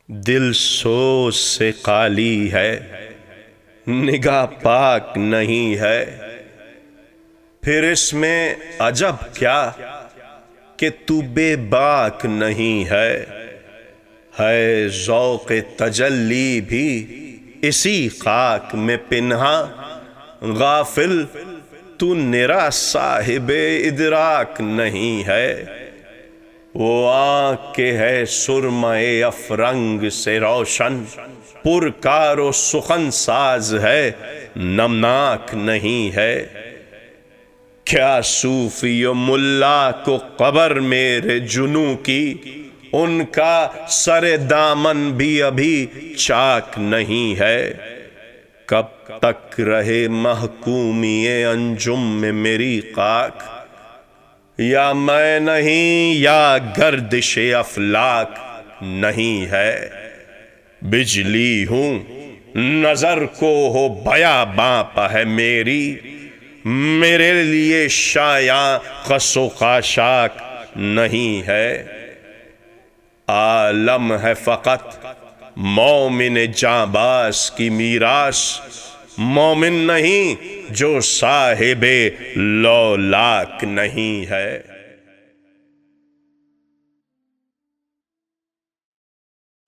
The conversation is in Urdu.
دل سوز سے خالی ہے، نگاہ پاک نہیں ہے، پھر اس میں عجب کیا کہ تو بے باک نہیں ہے ذوق تجلی بھی اسی خاک میں پنہاں، غافل تو نرا صاحب ادراک نہیں ہے۔ وہ آنکھ کے ہے سرمۂ افرنگ سے روشن، پرکار و سخن ساز ہے نمناک نہیں ہے۔ کیا صوفی و ملا کو قبر میرے جنوں کی، ان کا سر دامن بھی ابھی چاک نہیں ہے۔ کب تک رہے محکومی انجم میں میری خاک، یا میں نہیں یا گردش افلاک نہیں ہے۔ بجلی ہوں نظر کو ہو بیاباں پہ ہے میری، میرے لیے شایاں خس و خاشاک نہیں ہے۔ عالم ہے فقط مومن جانباز کی میراث، مومن نہیں جو صاحب لولاک نہیں ہے۔